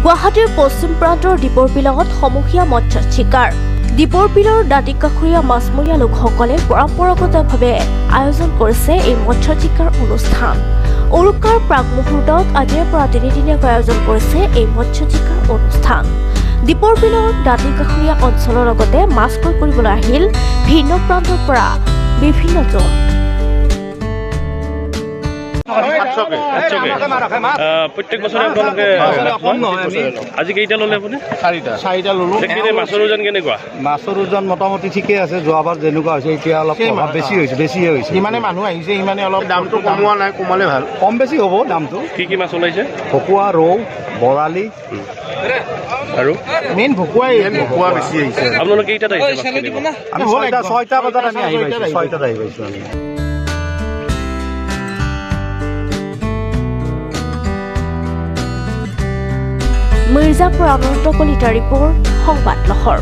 গুৱাহাটীৰ পশ্চিম প্ৰান্তৰ দীপৰ বিলত সমূহীয়া মৎস্য চিকাৰ। দীপৰ বিলৰ দাঁতিকাষৰীয়া মাছমৰীয়া লোকসকলে পৰম্পৰাগতভাৱে আয়োজন কৰিছে এই মৎস্য চিকাৰ অনুষ্ঠান। উৰুকাৰ প্ৰাক মুহূৰ্তত আজিৰ পৰা তিনিদিনীয়াকৈ আয়োজন কৰিছে এই মৎস্য চিকাৰ অনুষ্ঠান। দীপৰ বিলৰ দাঁতিকাষৰীয়া অঞ্চলৰ লগতে মাছ ক্ৰয় কৰিবলৈ আহিল ভিন্ন প্ৰান্তৰ পৰা বিভিন্নজন। প্ৰত্যেক বছৰে আপোনালোকে আজি কেইটা ল'লে আপুনি? চাৰিটা ল'লো। মাছৰ ওজন কেনেকুৱা? মাছৰ ওজন মোটামুটি ঠিকেই আছে। যোৱাবাৰ যেনেকুৱা হৈছে এতিয়া অলপ প্ৰভাৱ বেছিয়ে হৈছে। ইমানে মানুহ আহিছে ইমানে অলপ দামটো কমোৱা নাই, কমালে ভাল। কম বেছি হ'ব দামটো। কি মাছ ওলাইছে? ভকুৱা, ৰৌ, বৰালি আৰু মেইন ভকুৱা বেছি আহিছে। আপোনালোকে কেইটাত আহিছে? আমি ছয়টা বজাত আমি আহি পাইছোঁ। ছয়টাত আহি পাইছোঁ আমি। মিৰ্জাপুৰ আনন্দ কলিতা ৰিপৰ্ট, সংবাদ লহৰ।